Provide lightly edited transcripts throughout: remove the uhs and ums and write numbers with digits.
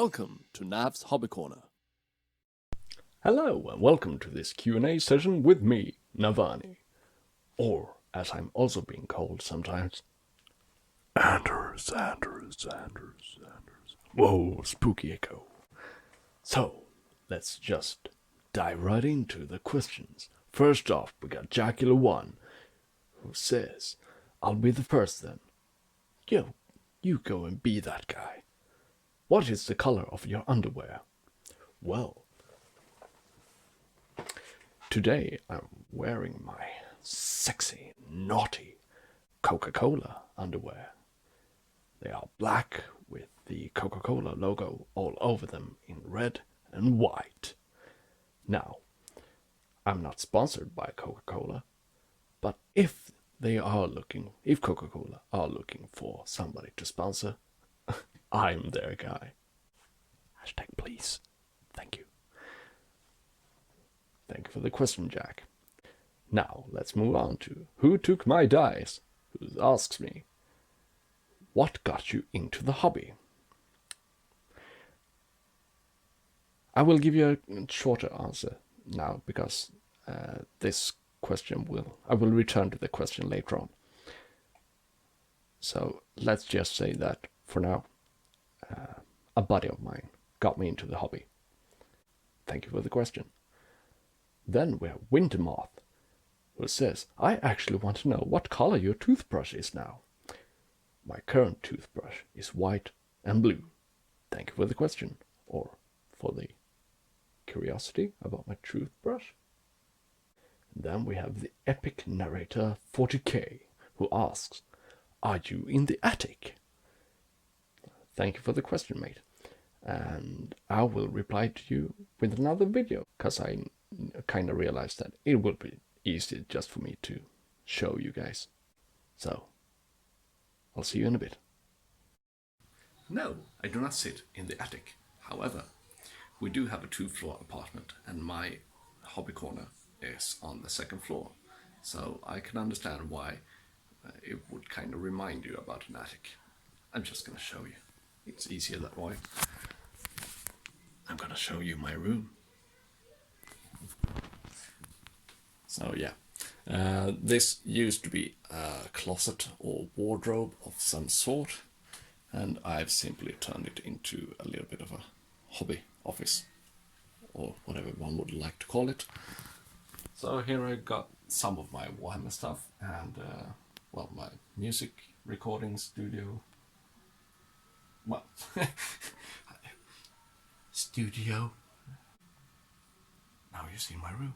Welcome to Nav's Hobby Corner. Hello and welcome to this Q&A session with me, Navani. Or, as I'm also being called sometimes, Anders. Whoa, spooky echo. So, let's just dive right into the questions. First off, we got Jackula1, who says, I'll be the first then. Yo, you go and be that guy. What is the color of your underwear? Well, today I'm wearing my sexy, naughty Coca-Cola underwear. They are black with the Coca-Cola logo all over them in red and white. Now, I'm not sponsored by Coca-Cola, but if Coca-Cola are looking for somebody to sponsor, I'm their guy. Hashtag please. Thank you. Thank you for the question, Jack. Now, let's move on to Who Took My Dice? Who asks me, what got you into the hobby? I will give you a shorter answer now because I will return to the question later on. So let's just say that for now, a buddy of mine got me into the hobby. Thank you for the question. Then we have Wintermoth, who says, I actually want to know what color your toothbrush is now. My current toothbrush is white and blue. Thank you for the question, or for the curiosity about my toothbrush. Then we have the epic narrator 40k, who asks, are you in the attic? Thank you for the question, mate. And I will reply to you with another video, because I kind of realized that it would be easy just for me to show you guys. So, I'll see you in a bit. No, I do not sit in the attic. However, we do have a 2-floor apartment and my hobby corner is on the 2nd floor. So I can understand why it would kind of remind you about an attic. I'm just going to show you. It's easier that way. I'm going to show you my room. So yeah, this used to be a closet or wardrobe of some sort, and I've simply turned it into a little bit of a hobby office, or whatever one would like to call it. So here I got some of my Warhammer stuff and, well, my music recording studio. Well, studio. Now you see my room.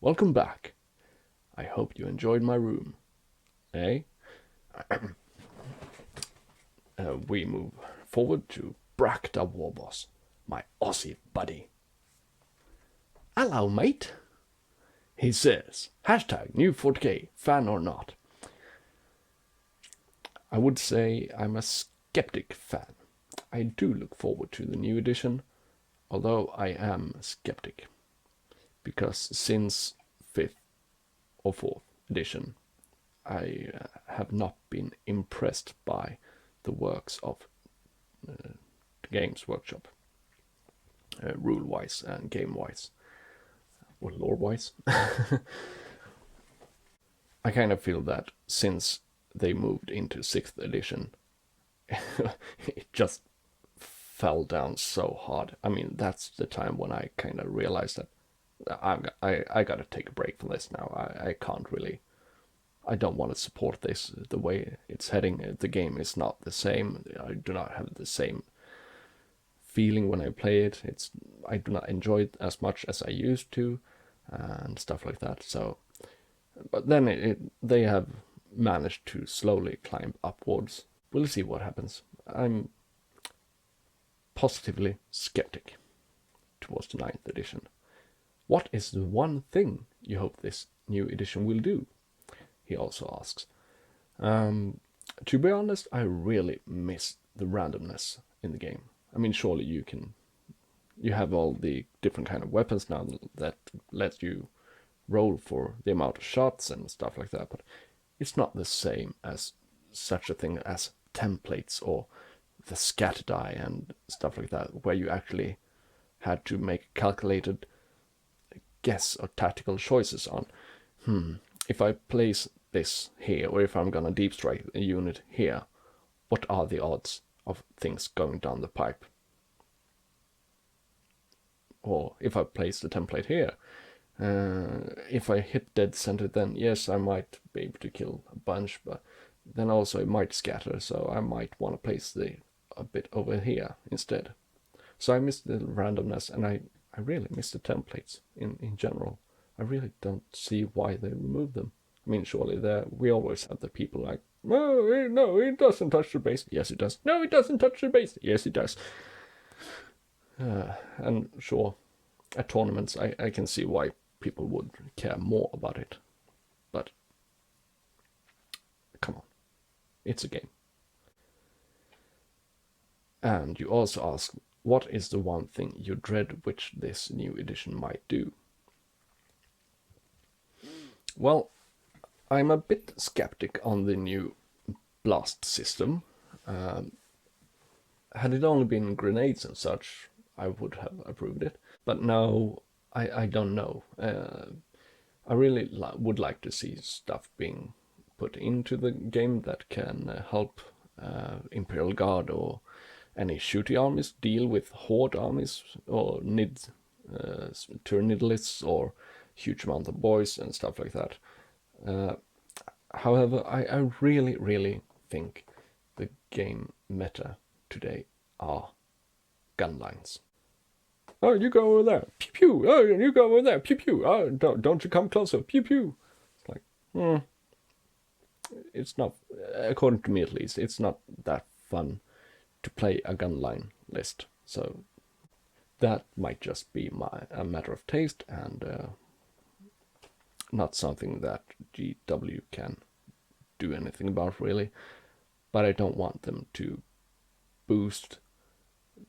Welcome back. I hope you enjoyed my room. Eh? We move forward to Brack the Warboss, my Aussie buddy. Hello, mate. He says, hashtag new 40k, fan or not. I would say I'm a skeptic fan. I do look forward to the new edition, although I am a skeptic. Because since 5th or 4th edition, I have not been impressed by the works of the Games Workshop, rule-wise and game-wise, or lore-wise. I kind of feel that since they moved into 6th edition, it just fell down so hard. I mean, that's the time when I kind of realized that I gotta take a break from this now. I can't really. I don't want to support this the way it's heading. The game is not the same. I do not have the same feeling when I play it. I do not enjoy it as much as I used to, and stuff like that. So, but then they have managed to slowly climb upwards. We'll see what happens. I'm positively skeptic towards the 9th edition. What is the one thing you hope this new edition will do? He also asks. To be honest, I really miss the randomness in the game. I mean, surely you have all the different kind of weapons now that let you roll for the amount of shots and stuff like that, but it's not the same as such a thing as templates or the scatter die and stuff like that, where you actually had to make calculated guess or tactical choices on, if I place this here, or if I'm gonna deep strike a unit here, what are the odds of things going down the pipe? Or if I place the template here, if I hit dead center, then yes, I might be able to kill a bunch, but then also it might scatter, so I might want to place a bit over here instead. So I miss the randomness, and I really miss the templates in general. I really don't see why they remove them. I mean, surely we always have the people like, oh, no, it doesn't touch the base. Yes, it does. No, it doesn't touch the base. Yes, it does. And sure, at tournaments, I can see why people would care more about it. But, come on. It's a game. And you also ask, what is the one thing you dread which this new edition might do? Well, I'm a bit skeptic on the new blast system. Had it only been grenades and such, I would have approved it. But now, I don't know. I really would like to see stuff being put into the game that can help Imperial Guard or any shooty armies deal with horde armies or Tyranids or huge amount of boys and stuff like that. However, I really, really think the game meta today are gun lines. Oh, you go over there, pew pew. Oh, you go over there, pew pew. Oh, don't you come closer, pew pew. It's like, it's not, according to me at least, it's not that fun to play a gun line list. So that might just be a matter of taste and not something that GW can do anything about really. But I don't want them to boost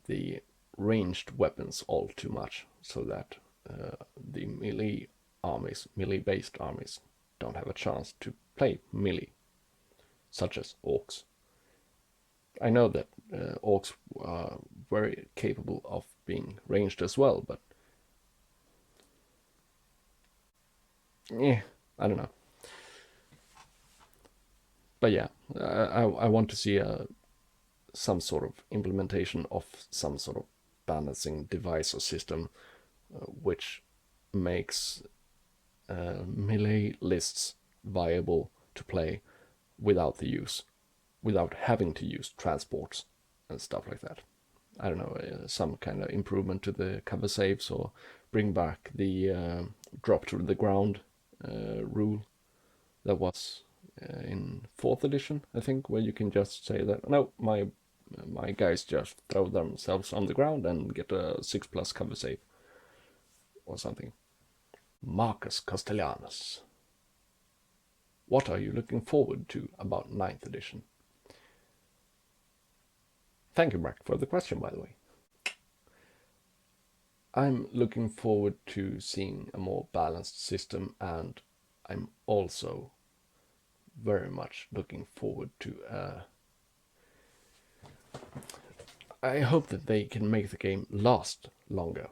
the ranged weapons all too much, so that the melee-based armies don't have a chance to play melee, such as orcs. I know that orcs are very capable of being ranged as well, but I don't know. But yeah, I want to see some sort of implementation of some sort of balancing device or system which makes melee lists viable to play without having to use transports and stuff like that. I don't know, some kind of improvement to the cover saves, or bring back the drop to the ground rule that was in 4th edition, I think, where you can just say that, no, my guys just throw themselves on the ground and get a 6+ cover save or something. Marcus Castellanos. What are you looking forward to about 9th edition? Thank you, Mark, for the question, by the way. I'm looking forward to seeing a more balanced system, and I'm also very much looking forward to I hope that they can make the game last longer.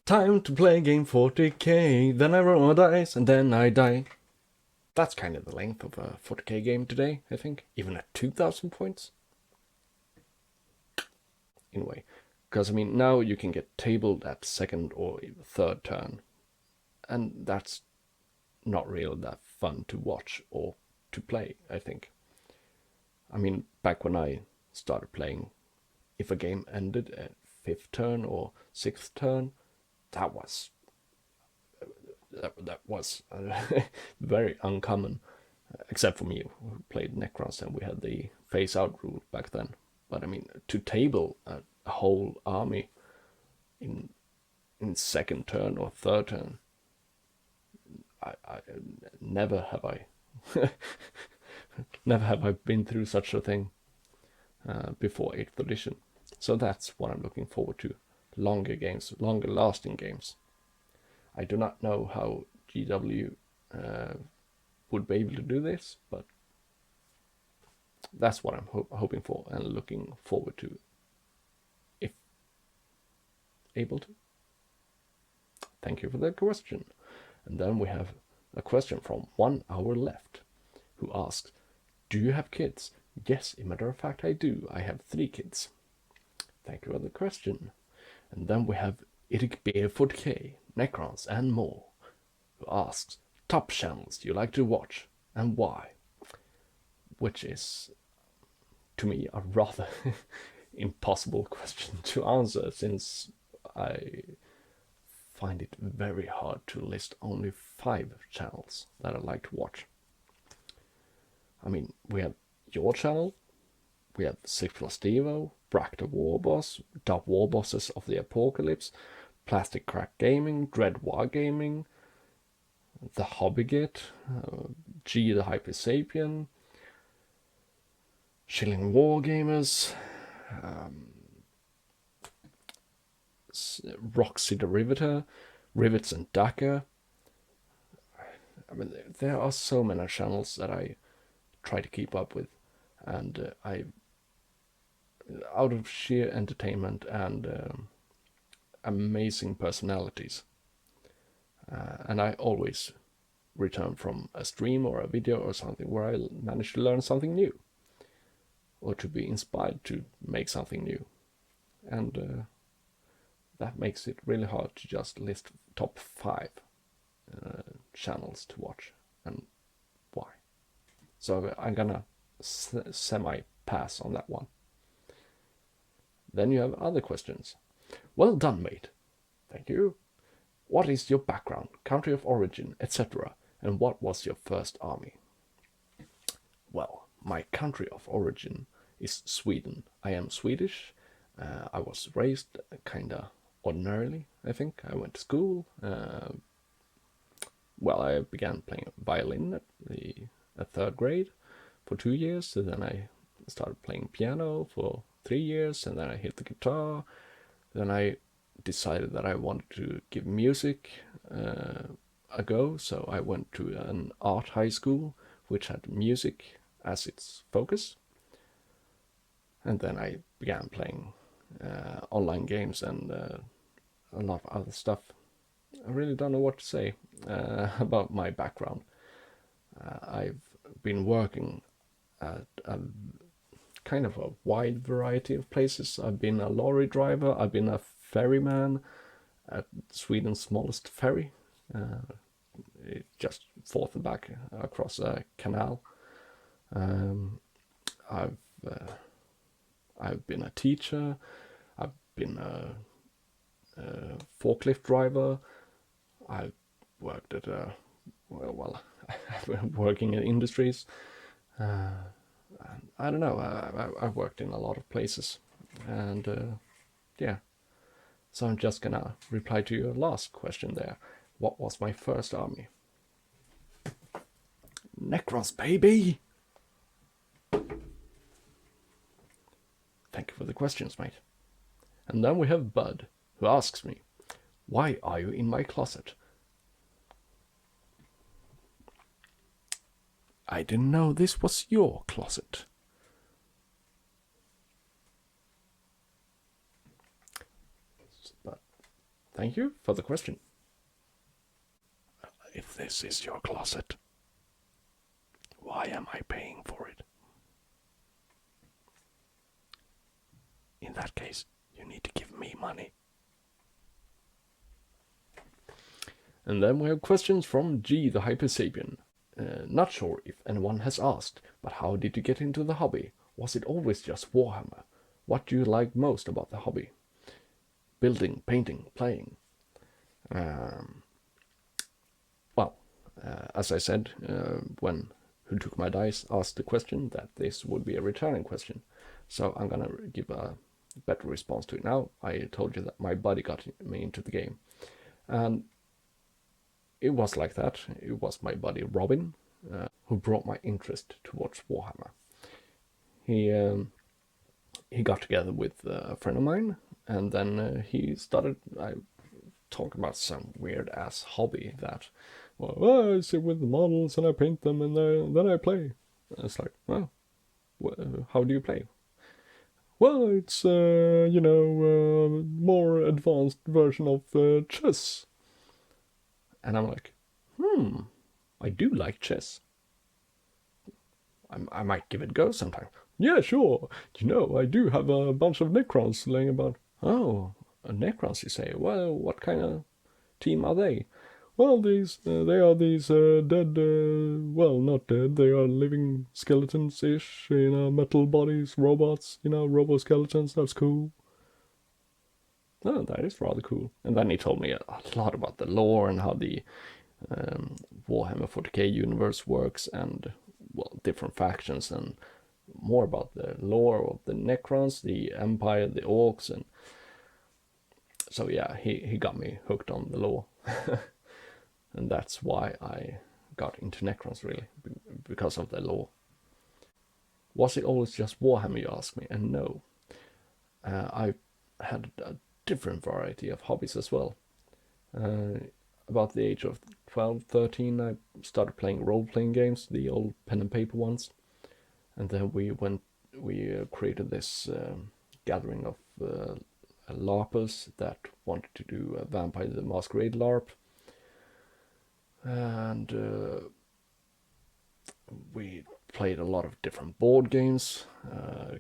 Time to play game 40k, then I roll a dice and then I die. That's kind of the length of a 40k game today, I think. Even at 2,000 points. Anyway, because I mean, now you can get tabled at 2nd or 3rd turn. And that's not really that fun to watch or to play, I think. I mean, back when I started playing, if a game ended at 5th turn or 6th turn, that was very uncommon, except for me who played Necrons and we had the phase out rule back then. But I mean, to table a whole army in 2nd turn or 3rd turn, I never have I never have I been through such a thing before 8th edition. So that's what I'm looking forward to. Longer games, longer lasting games. I do not know how GW would be able to do this, but that's what I'm hoping for and looking forward to, if able to. Thank you for the question. And then we have a question from 1 hour left, who asks, do you have kids? Yes, as a matter of fact, I do. I have 3 kids. Thank you for the question. And then we have Erik Barefoot K, Necrons, and more, who asks, top channels you like to watch and why? Which is, to me, a rather impossible question to answer, since I find it very hard to list only 5 channels that I like to watch. I mean, we have your channel, we have 6 Plus Devo, Brack the Warboss, Dub Warbosses of the Apocalypse, Plastic Crack Gaming, Dread Wargaming, The Hobbygit, G the Hypersapien, Shilling Wargamers, Roxy the Riveter, Rivets and Daka. I mean, there are so many channels that I try to keep up with, and I, out of sheer entertainment and amazing personalities, and I always return from a stream or a video or something where I manage to learn something new, or to be inspired to make something new, and that makes it really hard to just list top 5 channels to watch and why. So I'm gonna semi-pass on that one. Then you have other questions. Well done, mate. Thank you. What is your background, country of origin, etc., and what was your first army? Well, my country of origin is Sweden. I am Swedish. I was raised kinda ordinarily, I think. I went to school. Well, I began playing violin at 3rd grade for 2 years, and then I started playing piano for 3 years, and then I hit the guitar. Then I decided that I wanted to give music a go, so I went to an art high school which had music as its focus. And then I began playing online games and a lot of other stuff. I really don't know what to say about my background. I've been working at a kind of a wide variety of places. I've been a lorry driver, I've been a ferryman at Sweden's smallest ferry, just forth and back across a canal. I've been a teacher, I've been a forklift driver, I've worked at I've been working in industries. I don't know, I've worked in a lot of places, and yeah. So I'm just gonna reply to your last question there. What was my first army? Necros, baby! Thank you for the questions, mate. And then we have Bud, who asks me, why are you in my closet? I didn't know this was your closet. But thank you for the question. If this is your closet, why am I paying for it? In that case, you need to give me money. And then we have questions from G the Hypersapien. Not sure if anyone has asked, but how did you get into the hobby? Was it always just Warhammer? What do you like most about the hobby? Building, painting, playing. As I said, when Who Took My Dice asked the question, that this would be a returning question. So I'm gonna give a better response to it now. I told you that my buddy got me into the game. And it was like that. It was my buddy Robin who brought my interest towards Warhammer. He got together with a friend of mine, and then he started talking about some weird ass hobby that, well, I sit with the models and I paint them and then I play. And it's like, well, How do you play? Well, it's, more advanced version of chess. And I'm like, I do like chess. I might give it a go sometime. Yeah, sure. I do have a bunch of Necrons laying about. Oh, Necrons, you say? Well, what kind of team are they? Well, they are these dead, well, not dead, they are living skeletons-ish, metal bodies, robots, robo-skeletons, that's cool. Oh, that is rather cool. And then he told me a lot about the lore and how the Warhammer 40k universe works and, well, different factions and more about the lore of the Necrons, the Empire, the Orcs, and so yeah, he got me hooked on the lore. And that's why I got into Necrons, really, because of the lore. Was it always just Warhammer, you ask me? And no. I had a different variety of hobbies as well. About the age of 12, 13, I started playing role-playing games, the old pen and paper ones. And then we created this gathering of LARPers that wanted to do a Vampire the Masquerade LARP. And we played a lot of different board games,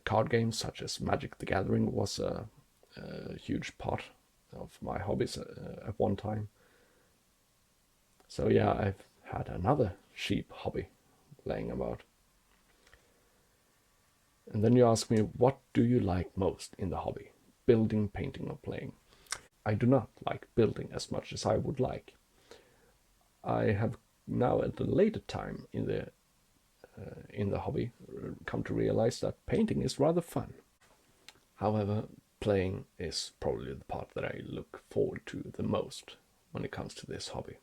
card games such as Magic the Gathering was a huge part of my hobbies at one time. So yeah, I've had another sheep hobby laying about. And then you ask me, what do you like most in the hobby? Building, painting, or playing? I do not like building as much as I would like. I have now at a later time in the hobby come to realize that painting is rather fun. However, playing is probably the part that I look forward to the most when it comes to this hobby.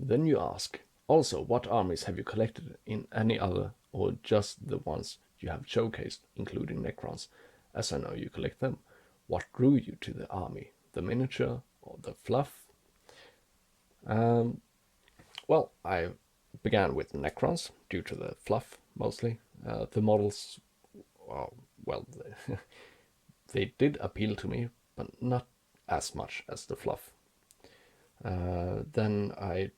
Then you ask, also, what armies have you collected in any other or just the ones you have showcased, including Necrons, as I know you collect them? What drew you to the army, the miniature or the fluff? Well, I began with Necrons due to the fluff mostly. The models, well, they did appeal to me, but not as much as the fluff. Then I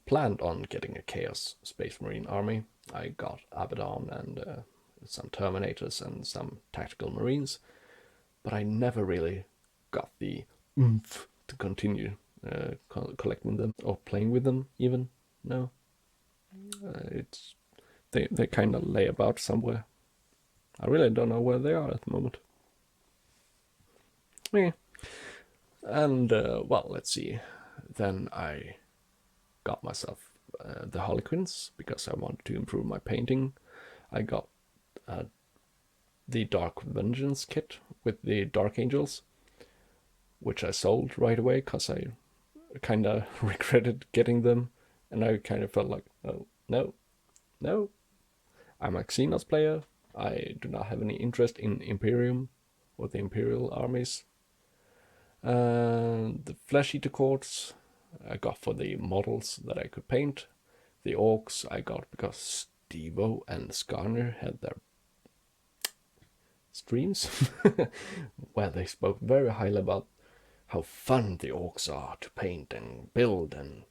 planned on getting a Chaos Space Marine army. I got Abaddon and some Terminators and some Tactical Marines, but I never really got the oomph to continue collecting them or playing with them even. No. They kind of lay about somewhere. I really don't know where they are at the moment. Yeah. And, well, let's see. Then I got myself the Harlequins because I wanted to improve my painting. I got the Dark Vengeance kit with the Dark Angels, which I sold right away because I kind of regretted getting them. And I kind of felt like, oh, no. I'm a Xenos player. I do not have any interest in Imperium or the Imperial armies. The Flesh Eater Courts I got for the models that I could paint. The Orcs I got because Stevo and Skarner had their streams where they spoke very highly about how fun the Orcs are to paint and build and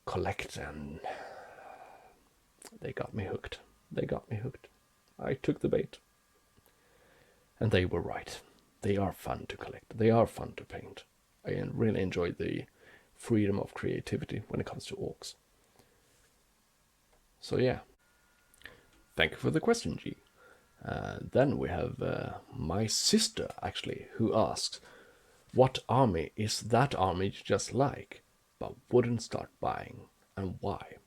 collect, and they got me hooked. I took the bait. And they were right. They are fun to collect. They are fun to paint. I really enjoy the freedom of creativity when it comes to Orcs. So yeah. Thank you for the question, G. Then we have my sister, actually, who asks, what army is that army you just like, but wouldn't start buying, and why?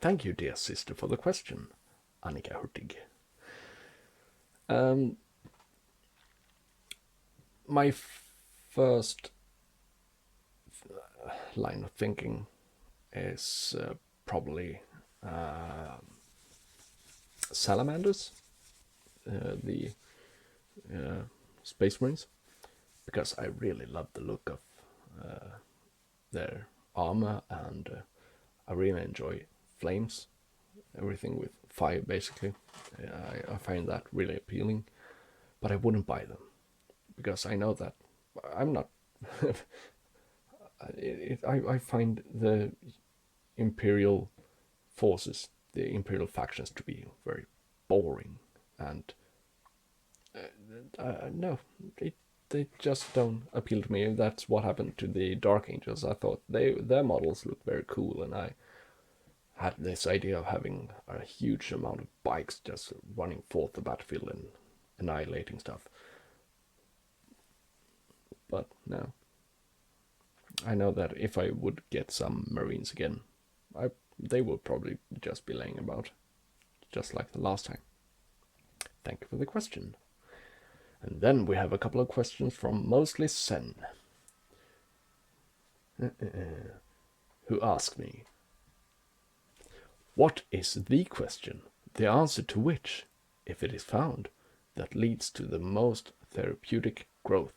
Thank you, dear sister, for the question, Annika Hurtig. My first line of thinking is probably Salamanders, the Space Marines, because I really love the look of their armor, and I really enjoy flames everything with fire, basically. I find that really appealing, but I wouldn't buy them because I know that I'm not. I find the imperial forces, the imperial factions, to be very boring, and no, they just don't appeal to me. That's what happened to the Dark Angels. I thought their models looked very cool, and I had this idea of having a huge amount of bikes just running forth the battlefield and annihilating stuff. But no, I know that if I would get some Marines again, they would probably just be laying about, just like the last time. Thank you for the question. And then we have a couple of questions from Mostly Sen, who asked me, what is the question, the answer to which, if it is found, that leads to the most therapeutic growth?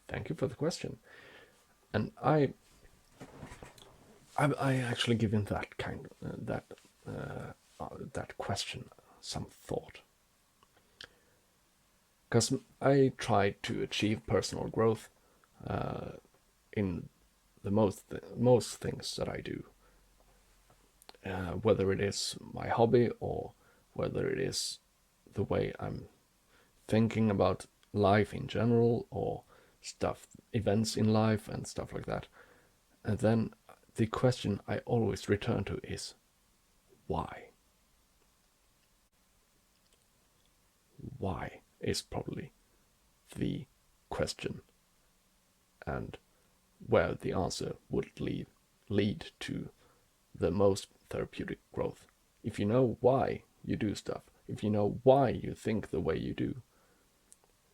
Thank you for the question. And I actually given that that question some thought, because I try to achieve personal growth in the most things that I do, whether it is my hobby or whether it is the way I'm thinking about life in general, or events in life and stuff like that. And then the question I always return to is why? Why is probably the question, and where the answer would lead to the most therapeutic growth. If you know why you do stuff, if you know why you think the way you do,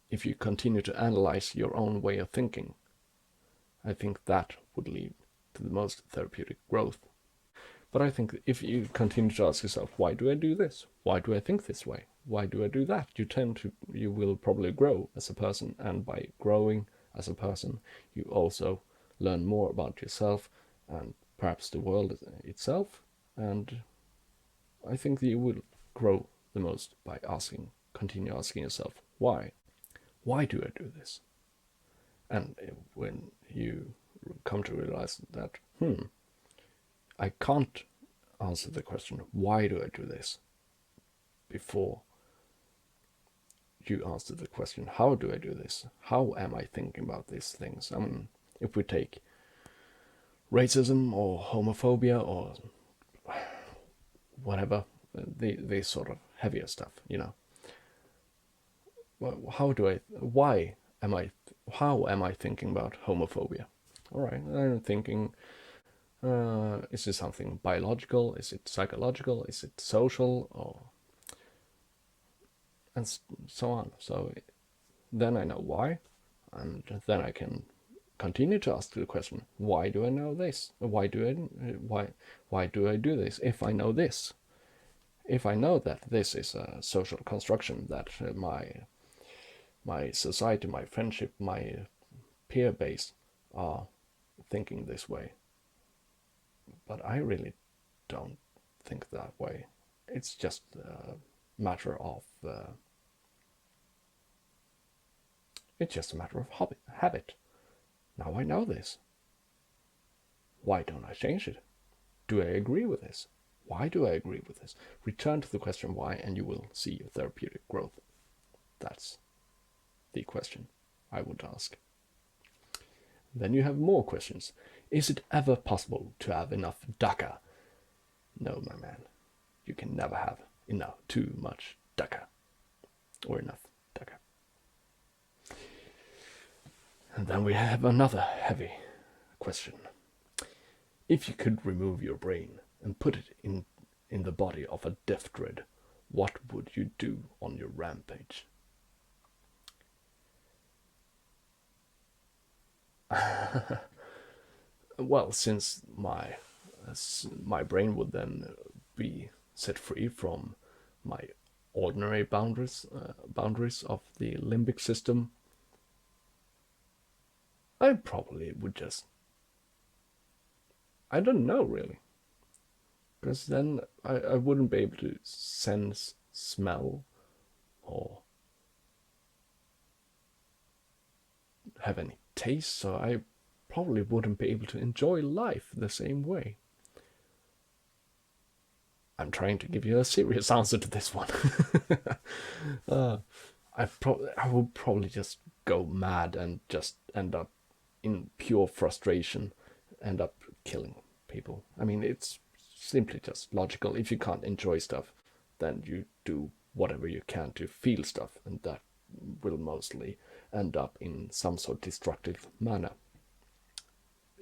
if you continue to analyze your own way of thinking, I think that would lead to the most therapeutic growth. But I think if you continue to ask yourself, why do I do this? Why do I think this way? Why do I do that? You will probably grow as a person, and by growing as a person, you also learn more about yourself and perhaps the world itself. And I think that you will grow the most by continue asking yourself, why? Why do I do this? And when you come to realize that, I can't answer the question, why do I do this, before you answer the question, how do I do this? How am I thinking about these things? I mean, if we take racism or homophobia or whatever, the sort of heavier stuff, how am I thinking about homophobia? All right, I'm thinking, is this something biological? Is it psychological? Is it social? And so on. So then I know why, and then I can continue to ask the question, why do I know this? Why do I do this if I know this? If I know that this is a social construction, that my society, my friendship, my peer base are thinking this way. But I really don't think that way. It's just a matter of habit. Now I know this. Why don't I change it? Do I agree with this? Why do I agree with this? Return to the question why, and you will see your therapeutic growth. That's the question I would ask. Then you have more questions. Is it ever possible to have enough DACA? No, my man. You can never have too much DACA. Or enough DACA. And then we have another heavy question. If you could remove your brain and put it in the body of a death dread, what would you do on your rampage? Well, since my brain would then be set free from my ordinary boundaries of the limbic system, I probably would I don't know really. Because then I wouldn't be able to sense smell or have any taste, so I probably wouldn't be able to enjoy life the same way. I'm trying to give you a serious answer to this one. I would probably just go mad and just end up in pure frustration, end up killing people. I mean, it's simply just logical. If you can't enjoy stuff, then you do whatever you can to feel stuff, and that will mostly end up in some sort of destructive manner,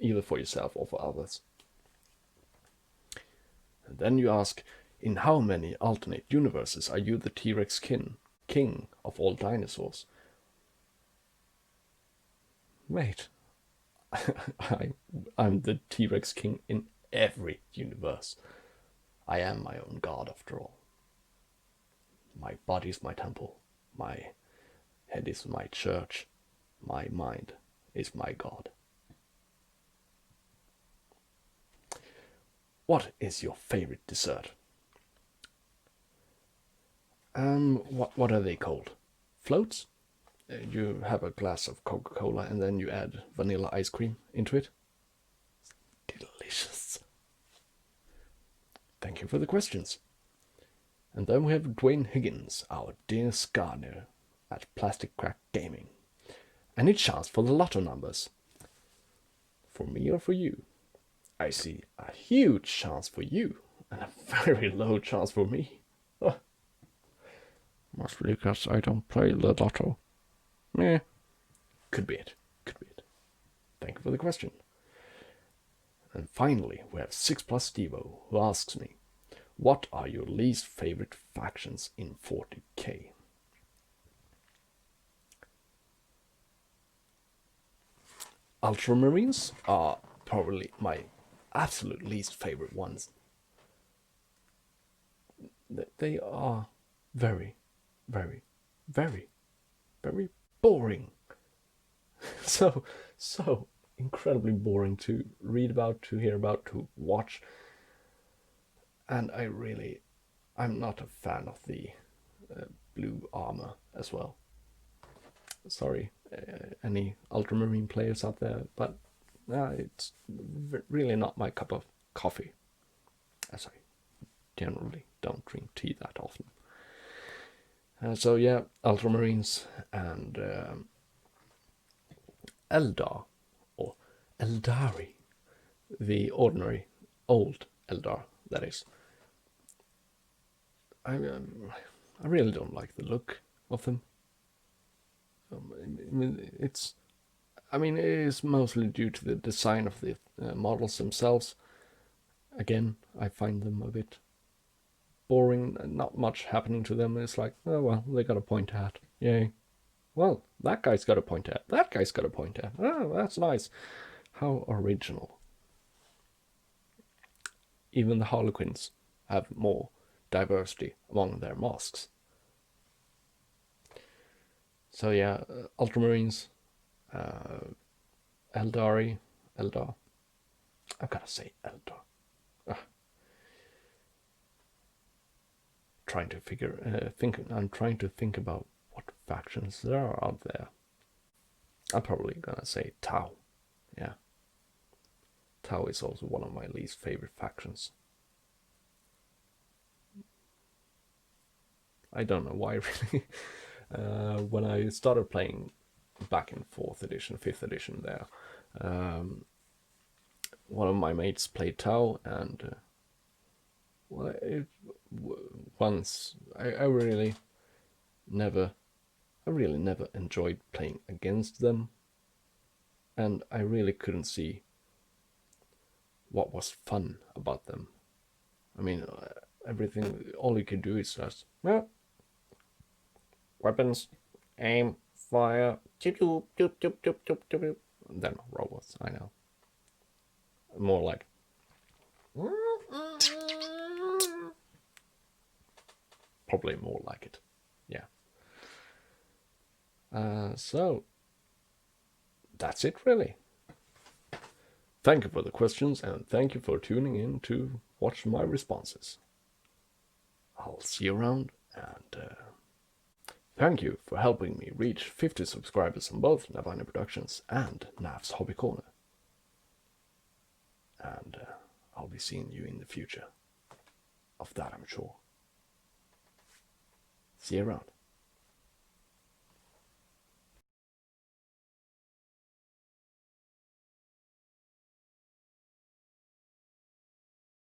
either for yourself or for others. And then you ask, in how many alternate universes are you the T-Rex king of all dinosaurs? Mate, I'm the T-Rex king in every universe. I am my own god after all. My body is my temple. My head is my church. My mind is my god. What is your favorite dessert? What are they called? Floats? You have a glass of Coca-Cola and then you add vanilla ice cream into it. Delicious. Thank you for the questions. And then we have Dwayne Higgins, our dear Skarner at Plastic Crack Gaming. Any chance for the lotto numbers? For me or for you? I see a huge chance for you and a very low chance for me. Oh. Must be because I don't play the lotto. Eh. Could be it. Could be it. Thank you for the question. And finally, we have 6 Plus Stevo, who asks me, what are your least favorite factions in 40k? Ultramarines are probably my absolute least favorite ones. They are very, very, very, very boring. So incredibly boring to read about, to hear about, to watch. And I'm not a fan of the blue armor as well. Sorry, any Ultramarine players out there, but it's really not my cup of coffee, as I generally don't drink tea that often. So yeah, Ultramarines and Eldar, or Eldari, the ordinary old Eldar, that is. I really don't like the look of them. It is mostly due to the design of the models themselves. Again, I find them a bit boring, not much happening to them. It's like, oh well, they got a pointy hat. Yay. Well, that guy's got a pointy hat. That guy's got a pointy hat. Oh, that's nice. How original. Even the Harlequins have more diversity among their masks. So yeah, Ultramarines, Eldar. I've got to say Eldar. I'm trying to think about what factions there are out there. I'm probably gonna say Tau. Yeah. Tau is also one of my least favorite factions. I don't know why really. When I started playing back in 4th edition, 5th edition there, one of my mates played Tau, and once I really never enjoyed playing against them, and I really couldn't see what was fun about them. I mean, all you can do is just, well, weapons, aim, fire, and then robots, I know. More like, probably more like it, yeah. So, that's it really. Thank you for the questions, and thank you for tuning in to watch my responses. I'll see you around, and thank you for helping me reach 50 subscribers on both Navani Productions and Nav's Hobby Corner. And I'll be seeing you in the future. Of that I'm sure. See you around.